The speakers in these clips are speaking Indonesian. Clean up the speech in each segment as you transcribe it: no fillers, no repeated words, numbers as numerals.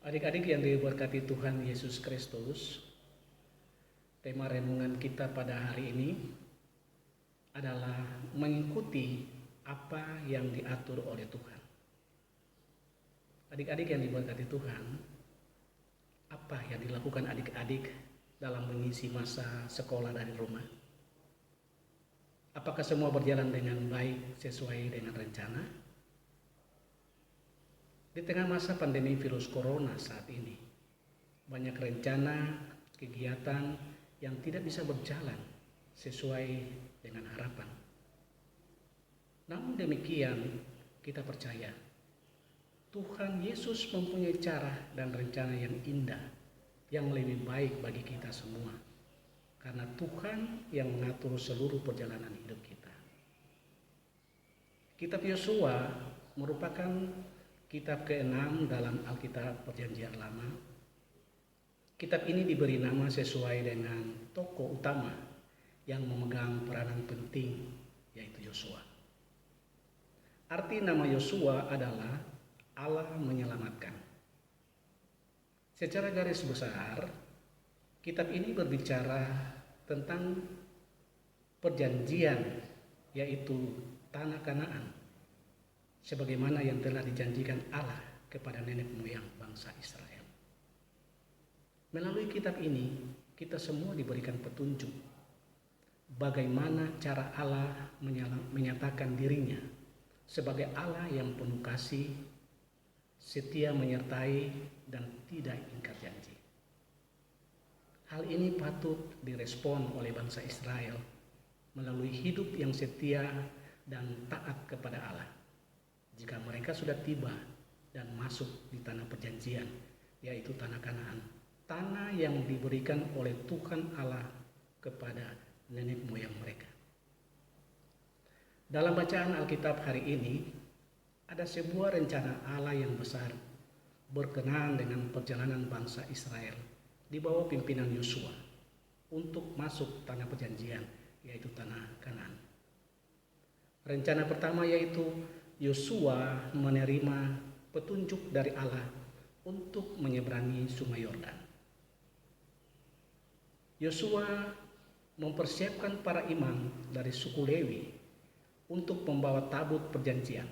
Adik-adik yang diberkati Tuhan Yesus Kristus, tema renungan kita pada hari ini adalah mengikuti apa yang diatur oleh Tuhan. Adik-adik yang diberkati Tuhan, apa yang dilakukan adik-adik dalam mengisi masa sekolah dari rumah? Apakah semua berjalan dengan baik sesuai dengan rencana? Di tengah masa pandemi virus corona saat ini, banyak rencana, kegiatan yang tidak bisa berjalan sesuai dengan harapan. Namun demikian, kita percaya Tuhan Yesus mempunyai cara dan rencana yang indah, yang lebih baik bagi kita semua. Karena Tuhan yang mengatur seluruh perjalanan hidup kita. Kitab Yosua merupakan kitab ke-6 dalam Alkitab Perjanjian Lama. Kitab ini diberi nama sesuai dengan tokoh utama yang memegang peranan penting, yaitu Yosua. Arti nama Yosua adalah Allah menyelamatkan. Secara garis besar, kitab ini berbicara tentang perjanjian, yaitu tanah Kanaan, sebagaimana yang telah dijanjikan Allah kepada nenek moyang bangsa Israel. Melalui kitab ini, kita semua diberikan petunjuk bagaimana cara Allah menyatakan dirinya sebagai Allah yang penuh kasih, setia menyertai, dan tidak ingkar janji. Hal ini patut direspon oleh bangsa Israel melalui hidup yang setia dan taat kepada Allah. Jika mereka sudah tiba dan masuk di tanah perjanjian, yaitu tanah Kanaan, tanah yang diberikan oleh Tuhan Allah kepada nenek moyang mereka. Dalam bacaan Alkitab hari ini, ada sebuah rencana Allah yang besar berkenaan dengan perjalanan bangsa Israel di bawah pimpinan Yosua untuk masuk tanah perjanjian, yaitu tanah Kanaan. Rencana pertama yaitu Yosua menerima petunjuk dari Allah untuk menyeberangi Sungai Yordan. Yosua mempersiapkan para imam dari suku Lewi untuk membawa tabut perjanjian.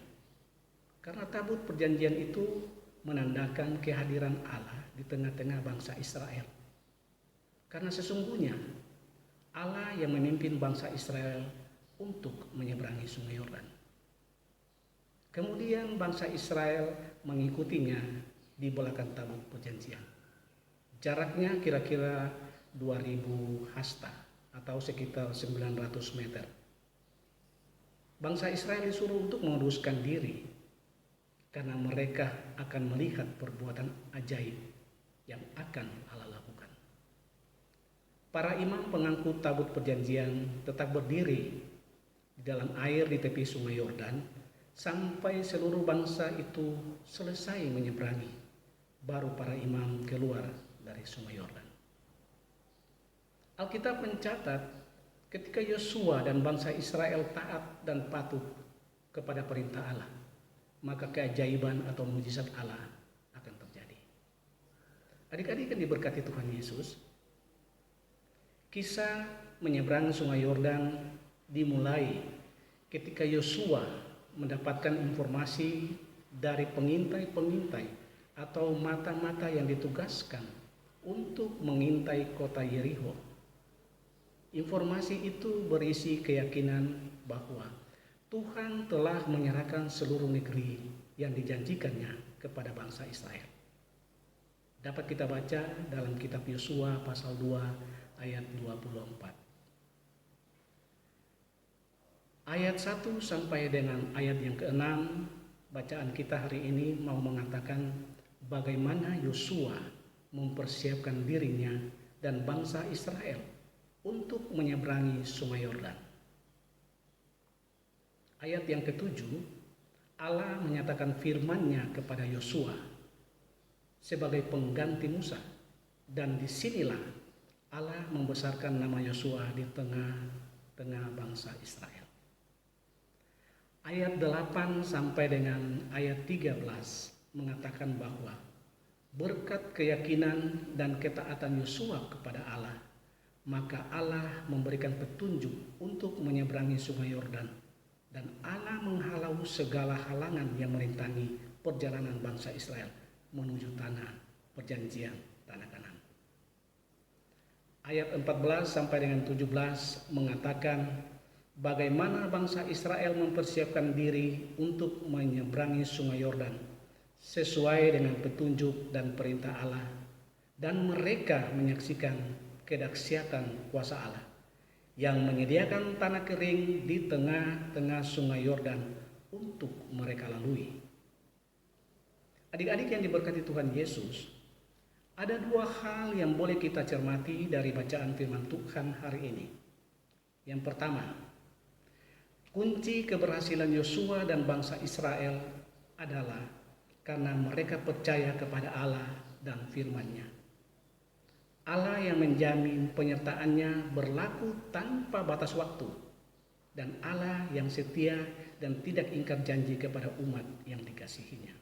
Karena tabut perjanjian itu menandakan kehadiran Allah di tengah-tengah bangsa Israel. Karena sesungguhnya Allah yang memimpin bangsa Israel untuk menyeberangi Sungai Yordan. Kemudian bangsa Israel mengikutinya di belakang tabut perjanjian. Jaraknya kira-kira 2000 hasta atau sekitar 900 meter. Bangsa Israel disuruh untuk meluruskan diri karena mereka akan melihat perbuatan ajaib yang akan Allah lakukan. Para imam pengangkut tabut perjanjian tetap berdiri di dalam air di tepi Sungai Yordan sampai seluruh bangsa itu selesai menyeberangi, baru para imam keluar dari Sungai Yordan. Alkitab mencatat ketika Yosua dan bangsa Israel taat dan patuh kepada perintah Allah, maka keajaiban atau mujizat Allah akan terjadi. Adik-adik yang diberkati Tuhan Yesus, kisah menyeberangi Sungai Yordan dimulai ketika Yosua mendapatkan informasi dari pengintai-pengintai atau mata-mata yang ditugaskan untuk mengintai kota Yeriko. Informasi itu berisi keyakinan bahwa Tuhan telah menyerahkan seluruh negeri yang dijanjikannya kepada bangsa Israel. Dapat kita baca dalam kitab Yosua pasal 2 ayat 24. Ayat 1 sampai dengan ayat yang ke-6, bacaan kita hari ini mau mengatakan bagaimana Yosua mempersiapkan dirinya dan bangsa Israel untuk menyeberangi Sungai Yordan. Ayat yang ke-7, Allah menyatakan firman-Nya kepada Yosua sebagai pengganti Musa, dan disinilah Allah membesarkan nama Yosua di tengah-tengah bangsa Israel. Ayat 8 sampai dengan ayat 13 mengatakan bahwa Berkat keyakinan dan ketaatan Yosua kepada Allah, maka Allah memberikan petunjuk untuk menyeberangi sungai Yordan, dan Allah menghalau segala halangan yang merintangi perjalanan bangsa Israel menuju tanah perjanjian, tanah Kanaan. Ayat 14 sampai dengan 17 mengatakan bagaimana bangsa Israel mempersiapkan diri untuk menyeberangi sungai Yordan sesuai dengan petunjuk dan perintah Allah, dan mereka menyaksikan kedahsyatan kuasa Allah yang menyediakan tanah kering di tengah-tengah sungai Yordan untuk mereka lalui. Adik-adik yang diberkati Tuhan Yesus, ada dua hal yang boleh kita cermati dari bacaan firman Tuhan hari ini. Yang pertama, kunci keberhasilan Yosua dan bangsa Israel adalah karena mereka percaya kepada Allah dan firman-Nya. Allah yang menjamin penyertaannya berlaku tanpa batas waktu, dan Allah yang setia dan tidak ingkar janji kepada umat yang dikasihinya.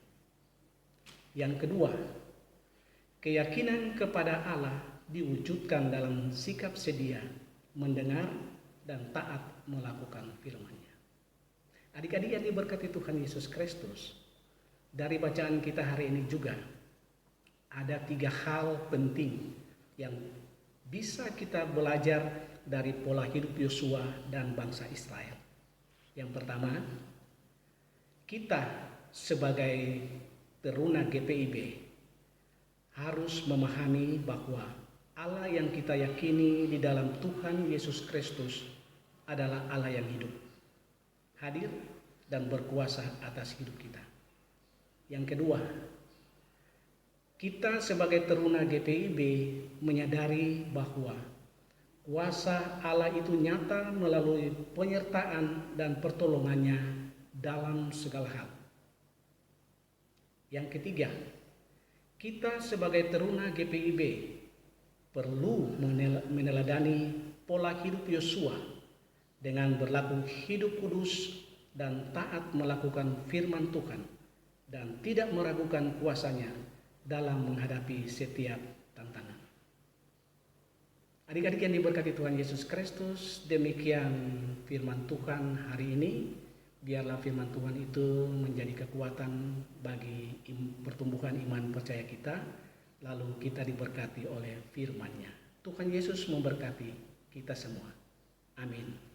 Yang kedua, keyakinan kepada Allah diwujudkan dalam sikap sedia mendengar dan taat melakukan firman-Nya. Adik-adik yang diberkati Tuhan Yesus Kristus, dari bacaan kita hari ini juga ada 3 hal penting yang bisa kita belajar dari pola hidup Yosua dan bangsa Israel. Yang pertama, kita sebagai teruna GPIB harus memahami bahwa Allah yang kita yakini di dalam Tuhan Yesus Kristus adalah Allah yang hidup, hadir dan berkuasa atas hidup kita. Yang kedua, kita sebagai teruna GPIB menyadari bahwa kuasa Allah itu nyata melalui penyertaan dan pertolongannya dalam segala hal. Yang ketiga, kita sebagai teruna GPIB perlu meneladani pola hidup Yosua dengan berlaku hidup kudus dan taat melakukan firman Tuhan dan tidak meragukan kuasa-Nya dalam menghadapi setiap tantangan. Adik-adik yang diberkati Tuhan Yesus Kristus, demikian firman Tuhan hari ini. Biarlah firman Tuhan itu menjadi kekuatan bagi pertumbuhan iman percaya kita, lalu kita diberkati oleh firman-Nya. Tuhan Yesus memberkati kita semua. Amin.